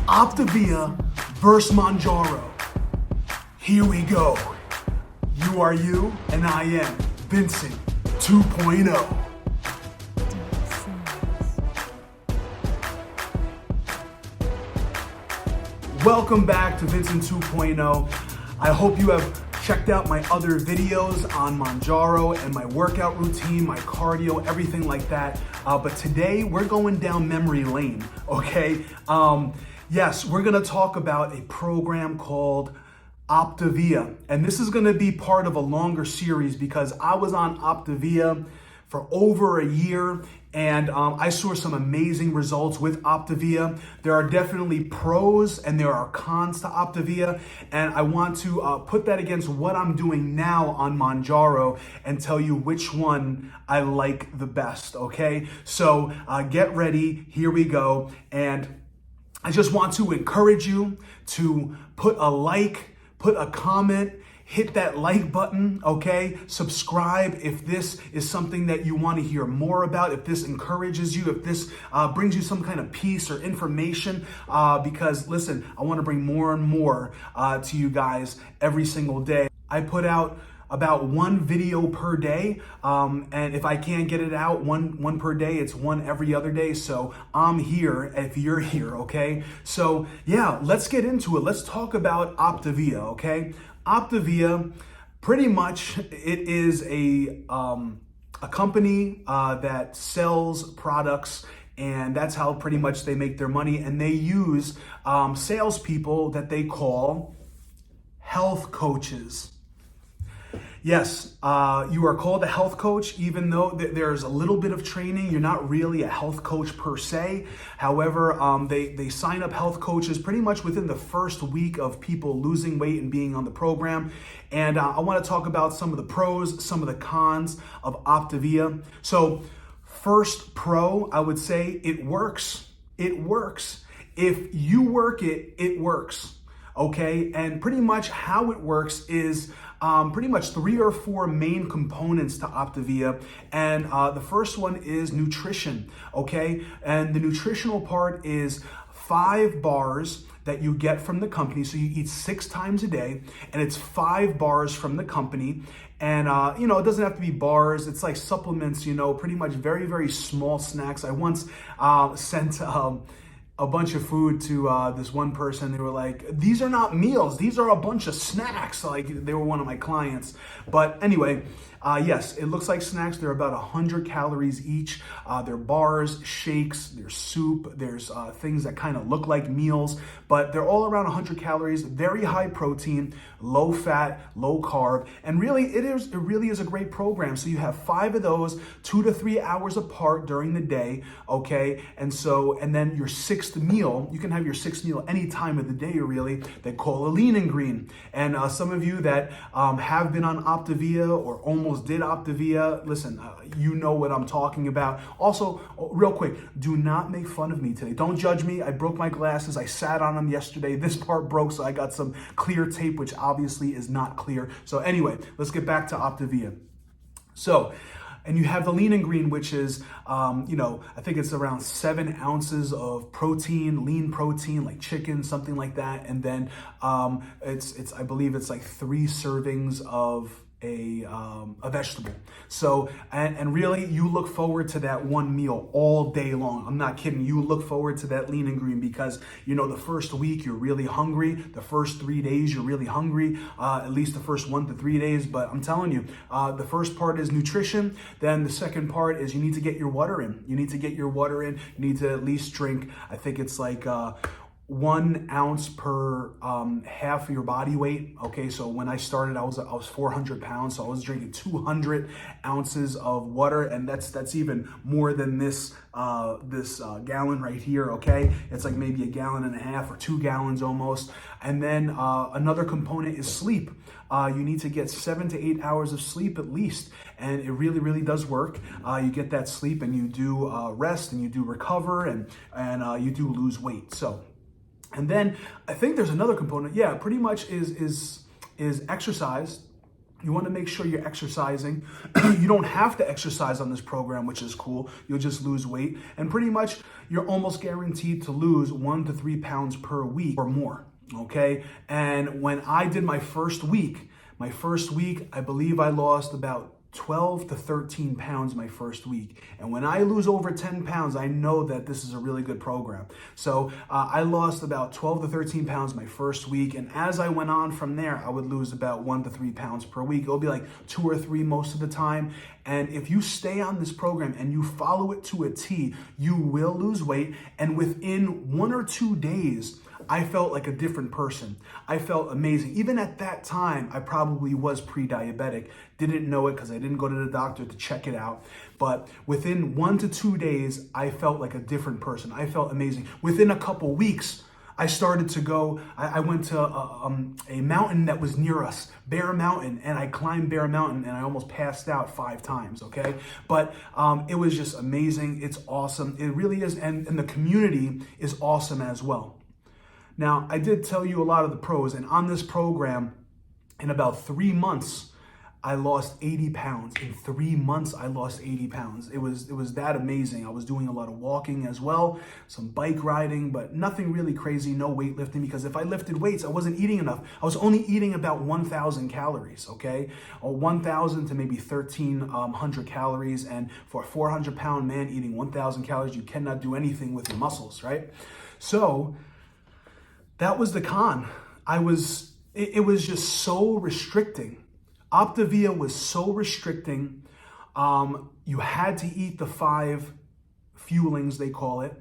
Optavia versus Mounjaro. Here we go. You are you, and I am Vincent 2.0. Welcome back to Vincent 2.0. I hope you have checked out my other videos on Mounjaro and my workout routine, my cardio, everything like that. But today we're going down memory lane, okay? Yes, we're gonna talk about a program called Optavia. And this is gonna be part of a longer series because I was on Optavia for over a year and I saw some amazing results with Optavia. There are definitely pros and there are cons to Optavia, and I want to put that against what I'm doing now on Mounjaro and tell you which one I like the best, okay? So get ready, here we go. And I just want to encourage you to put a like, put a comment, hit that like button, okay? Subscribe if this is something that you want to hear more about, if this encourages you, if this brings you some kind of peace or information, because listen, I want to bring more and more to you guys every single day. I put out about one video per day, and if I can't get it out one per day, it's one every other day. So I'm here if you're here, okay? So yeah, let's get into it. Let's talk about Optavia, okay? Optavia, pretty much it is a company that sells products, and that's how pretty much they make their money. And they use salespeople that they call health coaches. Yes, you are called a health coach, even though there's a little bit of training. You're not really a health coach per se. However, they sign up health coaches pretty much within the first week of people losing weight and being on the program. And I want to talk about some of the pros, some of the cons of Optavia. So first pro, I would say it works. It works. If you work it, it works. Okay, and pretty much how it works is pretty much 3 or 4 main components to Optavia, and the first one is nutrition, okay? And the nutritional part is 5 bars that you get from the company. So you eat 6 times a day, and it's 5 bars from the company. And, you know, it doesn't have to be bars. It's like supplements, you know, pretty much very, very small snacks. I once sent a bunch of food to this one person. They were like, these are not meals, these are a bunch of snacks. Like, they were one of my clients. But anyway, yes, it looks like snacks. They're about 100 calories each. They're bars, shakes, there's soup, there's things that kind of look like meals, but they're all around 100 calories, very high protein, low fat, low carb. And really, it really is a great program. So you have 5 of those, 2 to 3 hours apart during the day, okay? And then your 6th meal, you can have your 6th meal any time of the day, really. They call a lean and green. And some of you that have been on Optavia or almost did Optavia, listen, you know what I'm talking about. Also, real quick, do not make fun of me today. Don't judge me. I broke my glasses. I sat on them yesterday. This part broke, so I got some clear tape, which obviously is not clear. So anyway, let's get back to Optavia. So, and you have the lean and green, which is, you know, I think it's around 7 ounces of protein, lean protein, like chicken, something like that. And then I believe it's like 3 servings of a vegetable. So, and really you look forward to that one meal all day long. I'm not kidding. You look forward to that lean and green because, you know, the first week you're really hungry. The first 3 days you're really hungry, at least the first 1 to 3 days. But I'm telling you, the first part is nutrition. Then the second part is you need to get your water in. You need to get your water in. You need to at least drink, I think it's like 1 ounce per half of your body weight. Okay, so when I started, I was 400 pounds, so I was drinking 200 ounces of water, and that's even more than this gallon right here. Okay, it's like maybe 1.5 gallons or 2 gallons almost. And then another component is sleep. You need to get 7 to 8 hours of sleep at least, and it really, really does work. You get that sleep, and you do rest, and you do recover, and you do lose weight. So. And then I think there's another component. Yeah, pretty much is exercise. You want to make sure you're exercising. You don't have to exercise on this program, which is cool. You'll just lose weight. And pretty much you're almost guaranteed to lose 1 to 3 pounds per week or more, okay? And when I did my first week, I believe I lost about 12 to 13 pounds my first week. And when I lose over 10 pounds, I know that this is a really good program. So I lost about 12 to 13 pounds my first week. And as I went on from there, I would lose about 1 to 3 pounds per week. It'll be like 2 or 3 most of the time. And if you stay on this program and you follow it to a T, you will lose weight. And within 1 or 2 days, I felt like a different person. I felt amazing. Even at that time, I probably was pre-diabetic. Didn't know it because I didn't go to the doctor to check it out. But within 1 to 2 days, I felt like a different person. I felt amazing. Within a couple weeks, I started to go, I went to a mountain that was near us, Bear Mountain, and I climbed Bear Mountain and I almost passed out 5 times, okay? But it was just amazing. It's awesome. It really is. And the community is awesome as well. Now, I did tell you a lot of the pros, and on this program, in about 3 months, I lost 80 pounds. In 3 months, I lost 80 pounds. It was that amazing. I was doing a lot of walking as well, some bike riding, but nothing really crazy, no weightlifting, because if I lifted weights, I wasn't eating enough. I was only eating about 1,000 calories, okay? Or 1,000 to maybe 1,300 calories, and for a 400-pound man eating 1,000 calories, you cannot do anything with your muscles, right? So that was the con. It was just so restricting. Optavia was so restricting. You had to eat the 5 fuelings, they call it,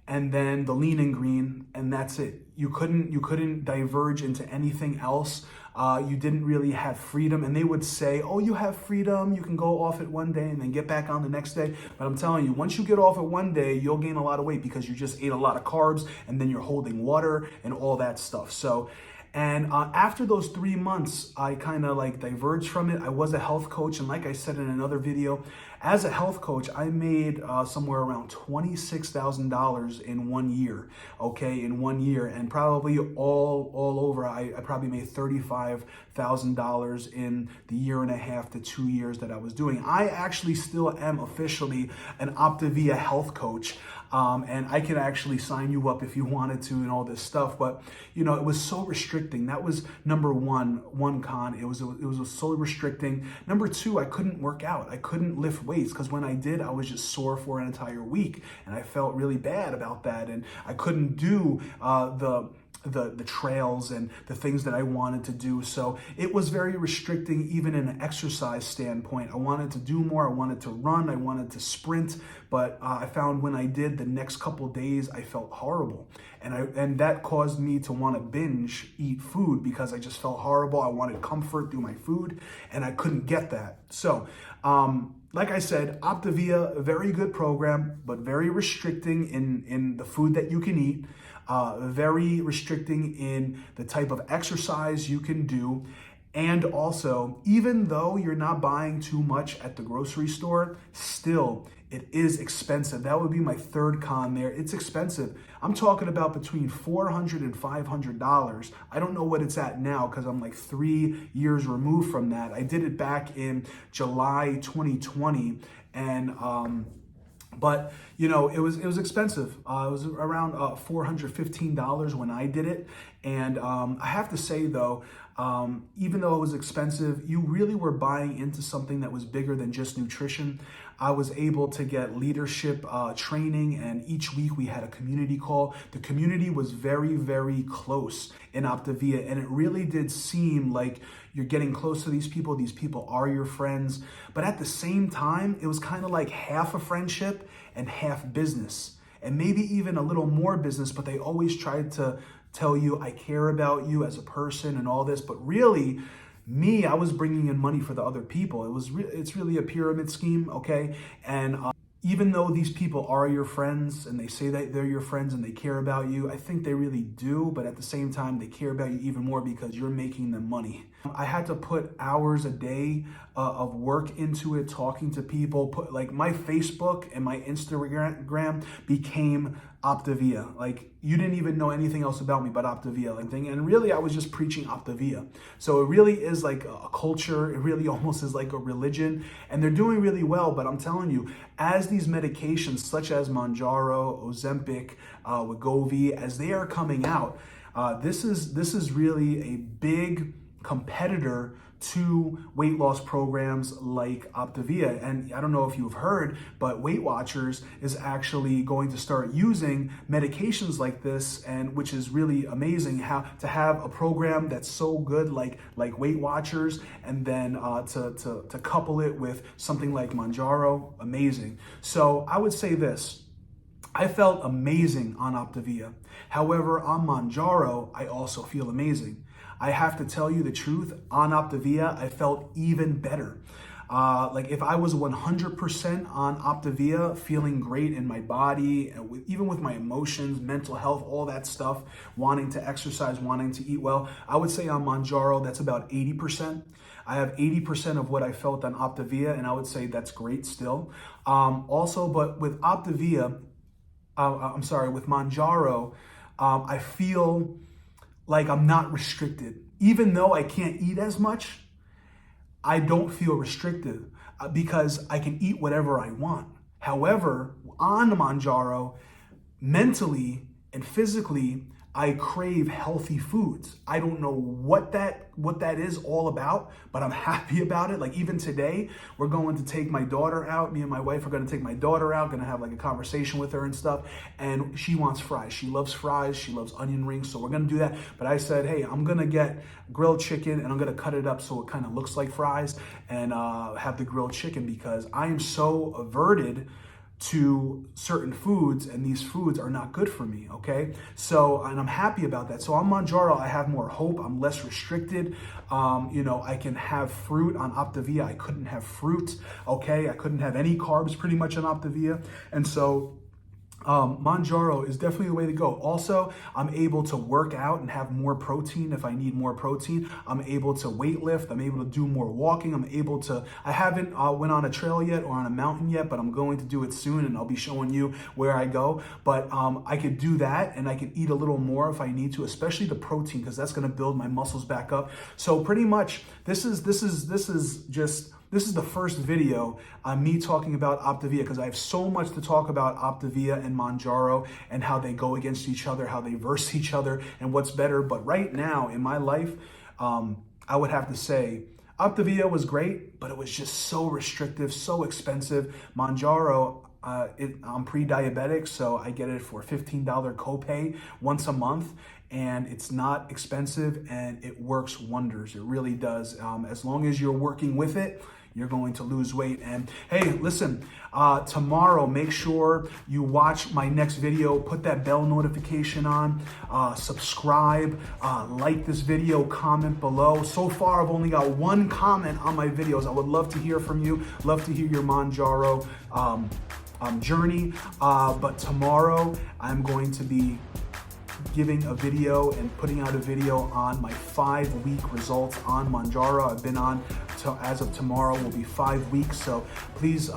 and then the lean and green, and that's it. You couldn't diverge into anything else. You didn't really have freedom, and they would say, oh, you have freedom, you can go off it one day and then get back on the next day. But I'm telling you, once you get off it one day, you'll gain a lot of weight because you just ate a lot of carbs and then you're holding water and all that stuff. So, and after those 3 months, I kind of like diverged from it. I was a health coach, and like I said in another video, as a health coach, I made somewhere around $26,000 in 1 year, okay, in 1 year, and probably all over, I probably made $35,000 in the 1.5 to 2 years that I was doing. I actually still am officially an Optivia health coach. And I can actually sign you up if you wanted to and all this stuff. But, you know, it was so restricting. That was number one con. It was so restricting. Number 2, I couldn't work out. I couldn't lift weights because when I did, I was just sore for an entire week. And I felt really bad about that. And I couldn't do the trails and the things that I wanted to do. So it was very restricting even in an exercise standpoint. I wanted to do more. I wanted to run. I wanted to sprint. But I found when I did, the next couple of days, I felt horrible. And that caused me to want to binge eat food because I just felt horrible. I wanted comfort through my food and I couldn't get that. So, like I said, Optavia, a very good program, but very restricting in the food that you can eat. Very restricting in the type of exercise you can do. And also, even though you're not buying too much at the grocery store, still, it is expensive. That would be my third con there. It's expensive. I'm talking about between $400 and $500. I don't know what it's at now because I'm like 3 years removed from that. I did it back in July 2020, and but you know, it was expensive. It was around $415 when I did it. And I have to say though, even though it was expensive, you really were buying into something that was bigger than just nutrition. I was able to get leadership training, and each week we had a community call. The community was very, very close in Optavia, and it really did seem like you're getting close to these people. These people are your friends. But at the same time, it was kind of like half a friendship and half business, and maybe even a little more business, but they always tried to tell you, I care about you as a person and all this, but really, me, I was bringing in money for the other people. It's really a pyramid scheme, okay? And even though these people are your friends and they say that they're your friends and they care about you, I think they really do, but at the same time, they care about you even more because you're making them money. I had to put hours a day of work into it, talking to people. Like my Facebook and my Instagram became Optavia. Like, you didn't even know anything else about me but Optavia. Like, and really, I was just preaching Optavia. So it really is like a culture. It really almost is like a religion, and they're doing really well. But I'm telling you, as these medications such as Mounjaro, Ozempic, Wegovy, as they are coming out, this is really a big competitor to weight loss programs like Optavia. And I don't know if you've heard, but Weight Watchers is actually going to start using medications like this, and which is really amazing, how to have a program that's so good like Weight Watchers, and then to couple it with something like Mounjaro. Amazing. So I would say this: I felt amazing on Optavia. However, on Mounjaro, I also feel amazing. I have to tell you the truth, on Optavia, I felt even better. Like, if I was 100% on Optavia, feeling great in my body, even with my emotions, mental health, all that stuff, wanting to exercise, wanting to eat well, I would say on Mounjaro, that's about 80%. I have 80% of what I felt on Optavia, and I would say that's great still. But with Optavia, with Mounjaro, I feel like I'm not restricted. Even though I can't eat as much, I don't feel restricted because I can eat whatever I want. However, on Mounjaro, mentally and physically, I crave healthy foods. I don't know what that is all about, but I'm happy about it. Like, even today, we're going to take my daughter out. Me and my wife are going to take my daughter out, going to have like a conversation with her and stuff. And she wants fries. She loves fries. She loves onion rings. So we're going to do that. But I said, hey, I'm going to get grilled chicken, and I'm going to cut it up so it kind of looks like fries, and have the grilled chicken, because I am so averted to certain foods, and these foods are not good for me, okay? So, and I'm happy about that. So on Mounjaro, I have more hope. I'm less restricted. I can have fruit. On Optavia, I couldn't have fruit, okay? I couldn't have any carbs pretty much on Optavia. And so Mounjaro is definitely the way to go. Also, I'm able to work out and have more protein if I need more protein. I'm able to weight lift. I'm able to do more walking. I haven't went on a trail yet or on a mountain yet, but I'm going to do it soon, and I'll be showing you where I go. But I could do that, and I could eat a little more if I need to, especially the protein, because that's going to build my muscles back up. So pretty much, this is the first video on me talking about Optavia, because I have so much to talk about Optavia and Mounjaro and how they go against each other, how they verse each other, and what's better. But right now in my life, I would have to say Optavia was great, but it was just so restrictive, so expensive. Mounjaro, I'm pre-diabetic, so I get it for $15 copay once a month, and it's not expensive, and it works wonders. It really does. As long as you're working with it, you're going to lose weight. And hey, listen, tomorrow, make sure you watch my next video, put that bell notification on, subscribe, like this video, comment below. So far, I've only got one comment on my videos. I would love to hear from you, love to hear your Mounjaro journey. But tomorrow, I'm going to be giving a video and putting out a video on my 5-week results on Mounjaro. I've been on, as of tomorrow, will be 5 weeks. So please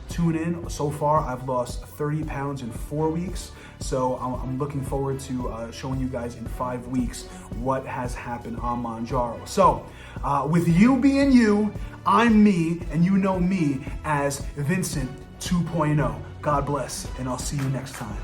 tune in. So far, I've lost 30 pounds in 4 weeks. So I'm looking forward to showing you guys in 5 weeks what has happened on Mounjaro. So with you being you, I'm me, and you know me as Vincent 2.0. God bless, and I'll see you next time.